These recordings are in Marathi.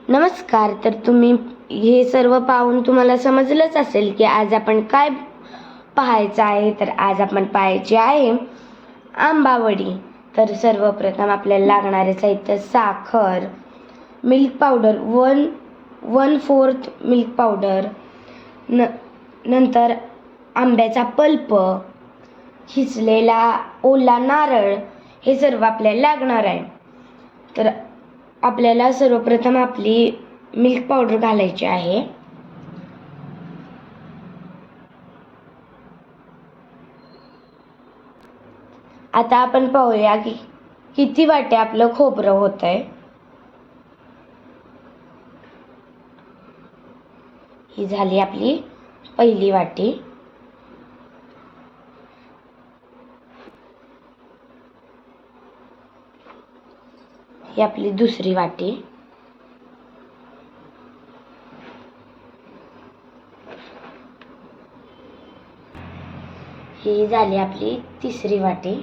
नमस्कार. तर तुम्ही हे सर्व पाहून तुम्हाला समजलंच असेल की आज आपण काय पाहायचं आहे. तर आज आपण पाहायचे आहे आंबावडी. तर सर्वप्रथम आपल्याला लागणारे साहित्य: साखर, मिल्क पावडर, 1/4 मिल्क पावडर, नंतर आंब्याचा पल्प, खिसलेला ओला नारळ, हे सर्व आपल्याला लागणार आहे. तर आपल्याला सर्वप्रथम आपली मिल्क पावडर घालायची आहे. आता आपण पाहूया की किती वाटे आपलं खोबरं होत आहे. ही झाली आपली पहिली वाटी. ही आपली दुसरी वाटी. ही झाली आपली तिसरी वाटी.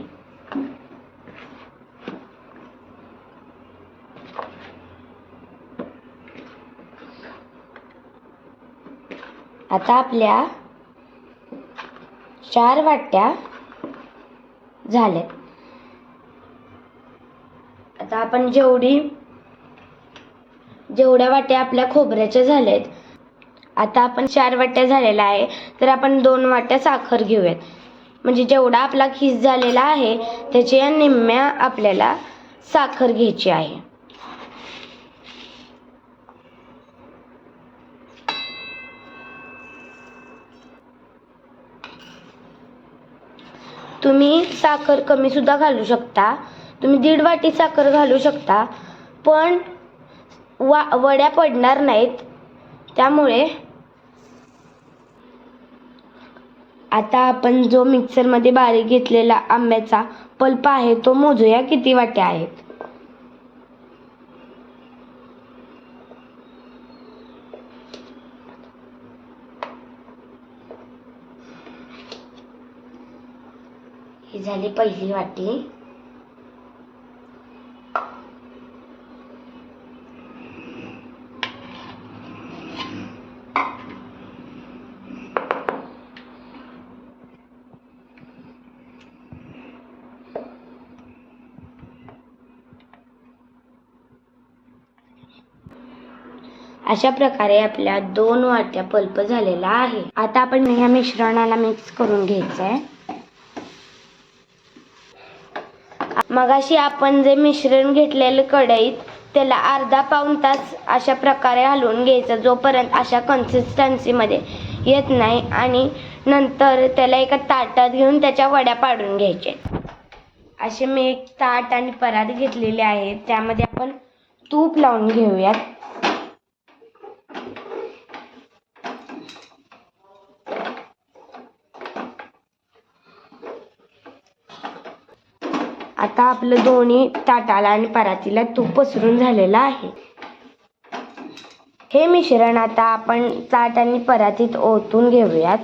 आता आपल्या 4 वाट्या झाल्यात. आता आपण जेवढ्या वाट्या आपल्या खोबऱ्याच्या झाल्यात, आता आपण 4 वाट्या झालेला आहे, तर आपण 2 वाट्या साखर घेऊयात. म्हणजे जेवढा आपला खीस झालेला आहे त्याच्या निम्म्या आपल्याला साखर घ्यायची आहे. तुम्ही साखर कमी सुद्धा घालू शकता. तुम्ही 1.5 वाटी साखर घालू शकता, पण वड्या पडणार नाहीत. त्यामुळे आता आपण जो मिक्सरमध्ये बारीक घेतलेला आंब्याचा पल्प आहे तो मोजूया किती वाट्या आहेत. ही झाली पहिली वाटी. अशा प्रकारे आपल्या 2 वाट्या पल्प झालेला आहे. आता आपण ह्या मिश्रणाला मिक्स करून घ्यायचं आहे. मगाशी आपण जे मिश्रण घेतलेलं कढईत त्याला अर्धा पाऊण तास अशा प्रकारे हलवून घ्यायचं, जोपर्यंत अशा कन्सिस्टन्सीमध्ये येत नाही. आणि नंतर त्याला एका ताटात घेऊन त्याच्या वड्या पाडून घ्यायचे. असे मी एक ताट आणि परात घेतलेले आहे, त्यामध्ये आपण तूप लावून घेऊयात. आता आपलं दोन्ही ताटाला आणि परातीला तूप पसरून झालेलं आहे. हे मिश्रण आता आपण ताट आणि परातीत ओतून घेऊयात.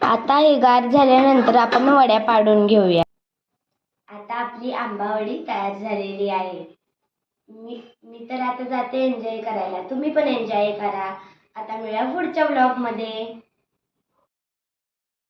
आता हे गार झाल्यानंतर आपण वड्या पाडून घेऊया. आता आपली आंबावडी तयार झालेली आहे. मी तर आता जाते एन्जॉय करायला. तुम्ही पण एन्जॉय करा. आता मिळूया पुढच्या व्लॉग मध्ये.